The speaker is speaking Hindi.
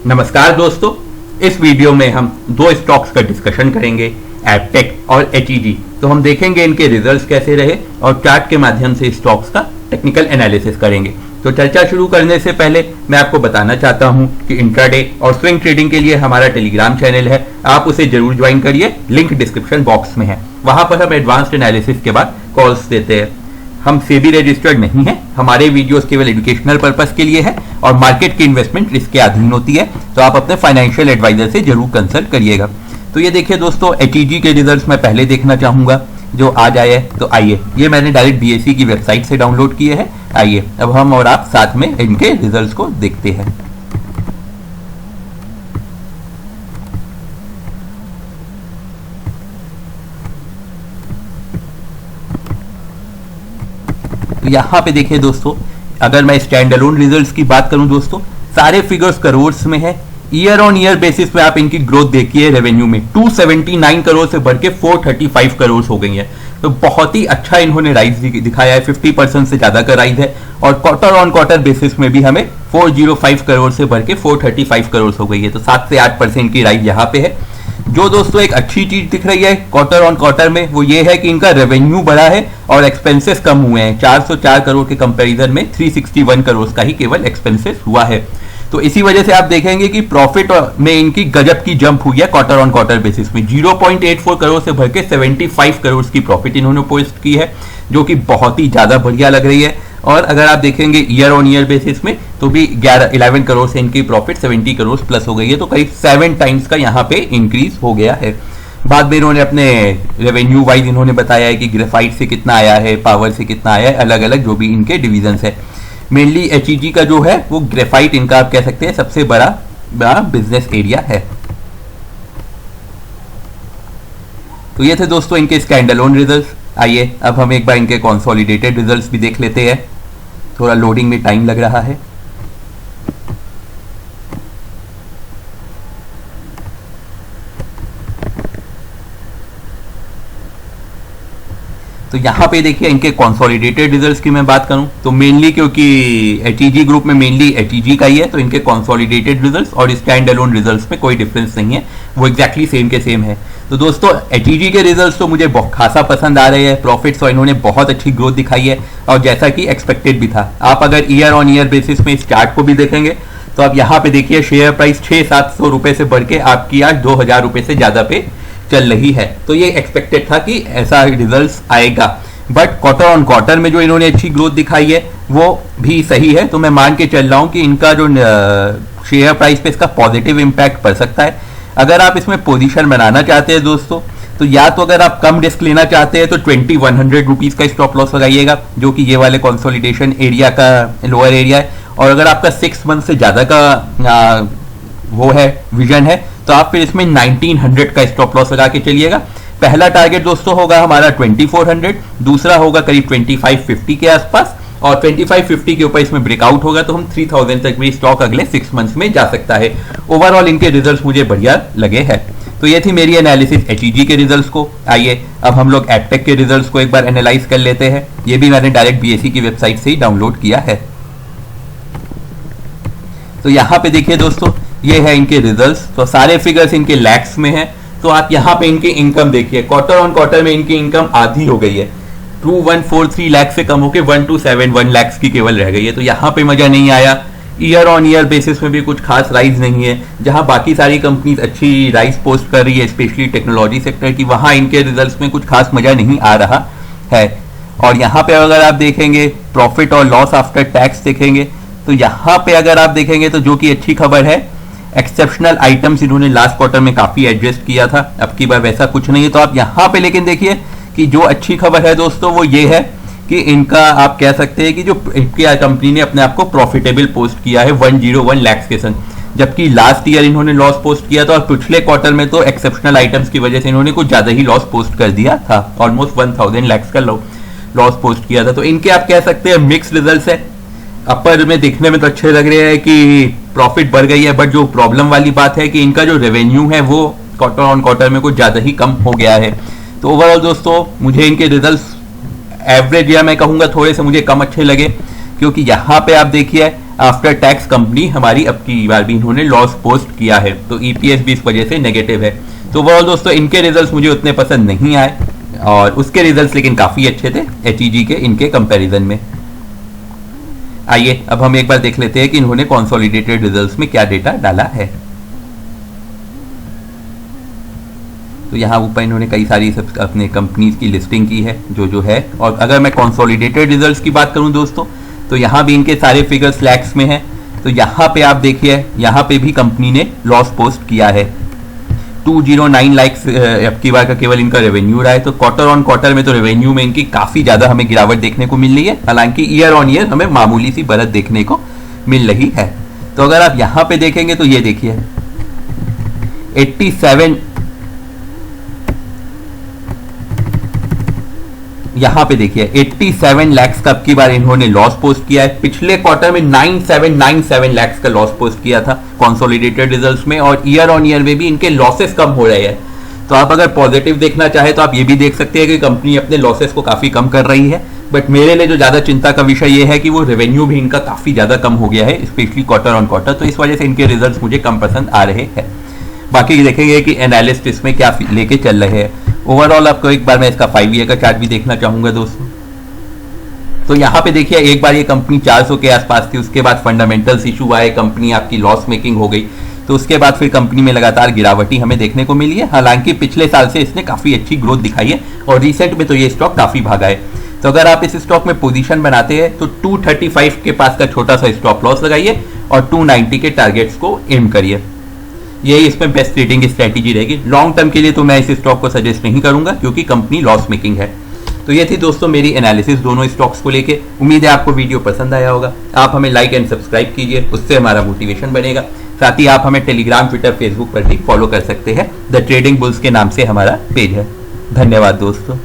नमस्कार दोस्तों, इस वीडियो में हम दो स्टॉक्स का डिस्कशन करेंगे, एपटेक और एचईजी। तो हम देखेंगे इनके रिजल्ट्स कैसे रहे और चार्ट के माध्यम से स्टॉक्स का टेक्निकल एनालिसिस करेंगे। तो चर्चा शुरू करने से पहले मैं आपको बताना चाहता हूं कि इंट्राडे और स्विंग ट्रेडिंग के लिए हमारा टेलीग्राम चैनल है, आप उसे जरूर ज्वाइन करिए, लिंक डिस्क्रिप्शन बॉक्स में है। वहां पर हम एडवांस्ड एनालिसिस के बाद कॉल्स देते हैं। हम सेबी रजिस्टर्ड नहीं है, हमारे वीडियोस केवल एजुकेशनल पर्पस के लिए है और मार्केट की इन्वेस्टमेंट रिस्क के अधीन होती है, तो आप अपने फाइनेंशियल एडवाइजर से जरूर कंसल्ट करिएगा। तो ये देखिए दोस्तों, एचईजी के रिजल्ट्स मैं पहले देखना चाहूंगा जो आज आए हैं। तो आइए, ये मैंने डायरेक्ट बीएसई की वेबसाइट से डाउनलोड किए हैं। आइए अब हम और आप साथ में इनके रिजल्ट्स को देखते हैं। तो यहाँ पे देखिए दोस्तों, अगर मैं स्टैंड अलोन रिजल्ट्स की बात करूं दोस्तों, सारे फिगर्स करोड़ में है। ईयर ऑन ईयर बेसिस पे आप इनकी ग्रोथ देखिए, रेवेन्यू में 279 करोड़ से बढ़ के 435 करोड़ हो गई है। तो बहुत ही अच्छा इन्होंने राइज दिखाया है, 50% से ज्यादा का राइज है। और क्वार्टर ऑन क्वार्टर बेसिस में भी हमें 405 करोड़ से बढ़ के 435 करोड़ हो गई है। तो 7 से 8% की राइज यहाँ पे है। जो दोस्तों एक अच्छी चीज दिख रही है क्वार्टर ऑन क्वार्टर में, वो ये है कि इनका रेवेन्यू बढ़ा है और एक्सपेंसेस कम हुए हैं। 404 करोड़ के कंपैरिजन में 361 करोड़ का ही केवल एक्सपेंसेस हुआ है। तो इसी वजह से आप देखेंगे कि प्रॉफिट में इनकी गजब की जंप हुई है क्वार्टर ऑन क्वार्टर बेसिस में। 0.84 करोड़ से भर के 75 करोड़ की प्रॉफिट इन्होंने पोस्ट की है, जो कि बहुत ही ज्यादा बढ़िया लग रही है। और अगर आप देखेंगे ईयर ऑन ईयर बेसिस में तो भी 11 करोड़ से इनकी प्रॉफिट 70 करोड़ प्लस हो गई है। तो करीब 7 टाइम्स का यहाँ पे इंक्रीज हो गया है। बाद में इन्होंने अपने रेवेन्यू वाइज इन्होंने बताया है कि ग्रेफाइट से कितना आया है, पावर से कितना आया है, अलग अलग जो भी इनके डिविजन है। मेनली एचईजी का जो है वो ग्रेफाइट इनका आप कह सकते हैं सबसे बड़ा बिजनेस एरिया है। तो ये थे दोस्तों इनके स्टैंडअलोन रिजल्ट्स। आइए अब हम एक बार इनके कंसोलिडेटेड रिजल्ट्स भी देख लेते हैं। थोड़ा लोडिंग में टाइम लग रहा है। तो यहाँ पे देखिए इनके कंसोलिडेटेड रिजल्ट्स की मैं बात करूं तो मेनली क्योंकि एचईजी ग्रुप में मेनली एचईजी का ही है, तो इनके कंसोलिडेटेड रिजल्ट्स और स्टैंड अलोन रिजल्ट्स में कोई डिफरेंस नहीं है, वो एग्जैक्टली सेम के सेम है। तो दोस्तों एचईजी के रिजल्ट्स तो मुझे बहुत खासा पसंद आ रहे हैं। प्रॉफिट्स और इन्होंने बहुत अच्छी ग्रोथ दिखाई है और जैसा कि एक्सपेक्टेड भी था। आप अगर ईयर ऑन ईयर बेसिस में इस चार्ट को भी देखेंगे तो आप यहाँ पे देखिए शेयर प्राइस 600-700 रुपए से बढ़ के आपकी आज 2000 रुपए से ज्यादा पे चल रही है। तो ये एक्सपेक्टेड था कि ऐसा रिजल्ट्स आएगा। बट क्वार्टर ऑन क्वार्टर में जो इन्होंने अच्छी ग्रोथ दिखाई है वो भी सही है। तो मैं मान के चल रहा हूं कि इनका जो शेयर प्राइस पे इसका पॉजिटिव इंपैक्ट पड़ सकता है। अगर आप इसमें पोजीशन बनाना चाहते हैं दोस्तों, तो या तो अगर आप कम रिस्क लेना चाहते हैं तो 2100 रुपीज का स्टॉप लॉस लगाइएगा, जो कि ये वाले कंसोलिडेशन एरिया का लोअर एरिया है। और अगर आपका 6 मंथ से ज्यादा का वो है विजन है, तो आप फिर इसमें 1900 का स्टॉप लॉस लगा के चलिएगा। पहला टारगेट दोस्तों होगा हमारा 2400, दूसरा होगा करीब 2550 के आसपास, और 2550 के ऊपर इसमें ब्रेकआउट होगा तो हम 3000 तक भी स्टॉक अगले 6 मंथ्स में जा सकता है। ओवरऑल इनके रिजल्ट्स मुझे बढ़िया लगे हैं। तो ये थी मेरी एनालिसिस एचईजी के रिजल्ट्स को। आइए अब हम लोग एपटेक के रिजल्ट्स को एक बार एनालाइज कर लेते हैं। ये भी मैंने डायरेक्ट बीएसई की वेबसाइट से ही डाउनलोड किया है। तो यहाँ पे देखिए दोस्तों, ये है इनके रिजल्ट्स। तो सारे फिगर्स इनके लैक्स में है। तो आप यहाँ पे इनकी इनकम देखिए, क्वार्टर ऑन क्वार्टर में इनकी इनकम आधी हो गई है। 2143 लाख से कम होकर 1271 लाख की केवल रह गई है। तो यहाँ पे मजा नहीं आया। ईयर ऑन ईयर बेसिस में भी कुछ खास राइज नहीं है। जहां बाकी सारी कंपनीज अच्छी राइज पोस्ट कर रही है, स्पेशली टेक्नोलॉजी सेक्टर की, वहां इनके रिजल्ट्स में कुछ खास मजा नहीं आ रहा है। और यहाँ पे अगर आप देखेंगे प्रॉफिट और लॉस आफ्टर टैक्स देखेंगे, तो यहाँ पे अगर आप देखेंगे तो जो कि अच्छी खबर है, एक्सेप्शनल आइटम्स इन्होंने लास्ट क्वार्टर में काफी एडजस्ट किया था, अब की बार वैसा कुछ नहीं है। तो आप यहाँ पे लेकिन देखिए कि जो अच्छी खबर है दोस्तों वो ये है कि इनका आप कह सकते हैं कि जो इनकी कंपनी ने अपने आप को प्रॉफिटेबल पोस्ट किया है 101 लाख के संग, जबकि लास्ट ईयर इन्होंने लॉस पोस्ट किया था और पिछले क्वार्टर में तो एक्सेप्शनल आइटम्स की वजह से इन्होंने कुछ ज्यादा ही लॉस पोस्ट कर दिया था, ऑलमोस्ट 1000 लाख का लॉस पोस्ट किया था। तो इनके आप कह सकते हैं मिक्स रिजल्ट्स है। अपर में देखने में तो अच्छे लग रहे हैं कि प्रॉफिट बढ़ गई है, बट जो प्रॉब्लम वाली बात है कि इनका जो रेवेन्यू है वो क्वार्टर ऑन क्वार्टर में कुछ ज्यादा ही कम हो गया है। तो ओवरऑल दोस्तों मुझे इनके रिजल्ट्स एवरेज या मैं कहूंगा थोड़े से मुझे कम अच्छे लगे, क्योंकि यहाँ पे आप देखिए आफ्टर टैक्स कंपनी हमारी अब की बार भी इन्होंने लॉस पोस्ट किया है, तो ईपीएस भी इस वजह से नेगेटिव है। तो ओवरऑल दोस्तों इनके रिजल्ट्स मुझे उतने पसंद नहीं आए, और उसके रिजल्ट्स लेकिन काफी अच्छे थे एचईजी के इनके कंपैरिजन में। आइए अब हम एक बार देख लेते हैं कि इन्होंने कंसोलिडेटेड रिजल्ट्स में क्या डेटा डाला है। तो यहाँ ऊपर इन्होंने कई सारी सब अपने कंपनीज की लिस्टिंग की है जो है। और अगर मैं कंसोलिडेटेड रिजल्ट्स की बात करूं दोस्तों, तो यहाँ भी इनके सारे फिगर्स लैक्स में हैं। तो यहाँ पे आप देखिए, यहाँ पे भी कंपनी ने लॉस पोस्ट किया है। 209 लाख अब की बार का केवल इनका रेवेन्यू रहा है। तो क्वार्टर ऑन क्वार्टर में तो रेवेन्यू में इनकी काफी ज्यादा हमें गिरावट देखने को मिल रही है, हालांकि ईयर ऑन ईयर हमें मामूली सी बढ़त देखने को मिल रही है। तो अगर आप यहाँ पे देखेंगे तो ये देखिए 87, यहाँ पे देखिए 87 लाख का अब की बार इन्होंने लॉस पोस्ट किया है। पिछले क्वार्टर में 9797 लाख का लॉस पोस्ट किया था कंसोलिडेटेड रिजल्ट्स में, और ईयर ऑन ईयर में भी इनके लॉसेस कम हो रहे हैं। तो आप अगर पॉजिटिव देखना चाहे तो आप ये भी देख सकते हैं कि कंपनी अपने लॉसेस को काफी कम कर रही है। बट मेरे लिए जो ज्यादा चिंता का विषय ये है कि वो रेवेन्यू भी इनका काफी ज्यादा कम हो गया है, स्पेशली क्वार्टर ऑन क्वार्टर। तो इस वजह से इनके रिजल्ट मुझे कम पसंद आ रहे हैं। बाकी देखेंगे कि एनालिस्ट इसमें क्या लेके चल रहे हैं। ओवरऑल आपको एक बार मैं इसका 5 ईयर का चार्ट भी देखना चाहूंगा दोस्तों। तो यहाँ पे देखिए एक बार ये कंपनी 400 के आसपास थी, उसके बाद फंडामेंटल्स इशू आए, कंपनी आपकी लॉस मेकिंग हो गई। तो उसके बाद फिर कंपनी में लगातार गिरावटी हमें देखने को मिली है। हालांकि पिछले साल से इसने काफी अच्छी ग्रोथ दिखाई है, और रिसेंट में तो ये स्टॉक काफी भागा है। तो अगर आप इस स्टॉक में पोजीशन बनाते हैं तो 235 के पास का छोटा सा स्टॉप लॉस लगाइए और 290 के टारगेट्स को एम करिए। यही इसमें बेस्ट ट्रेडिंग स्ट्रेटेजी रहेगी। लॉन्ग टर्म के लिए तो मैं इस स्टॉक को सजेस्ट नहीं करूंगा, क्योंकि कंपनी लॉस मेकिंग है। तो ये थी दोस्तों मेरी एनालिसिस दोनों स्टॉक्स को लेके। उम्मीद है आपको वीडियो पसंद आया होगा। आप हमें लाइक एंड सब्सक्राइब कीजिए, उससे हमारा मोटिवेशन बनेगा। साथ ही आप हमें टेलीग्राम, ट्विटर, फेसबुक पर भी फॉलो कर सकते हैं। द ट्रेडिंग बुल्स के नाम से हमारा पेज है। धन्यवाद दोस्तों।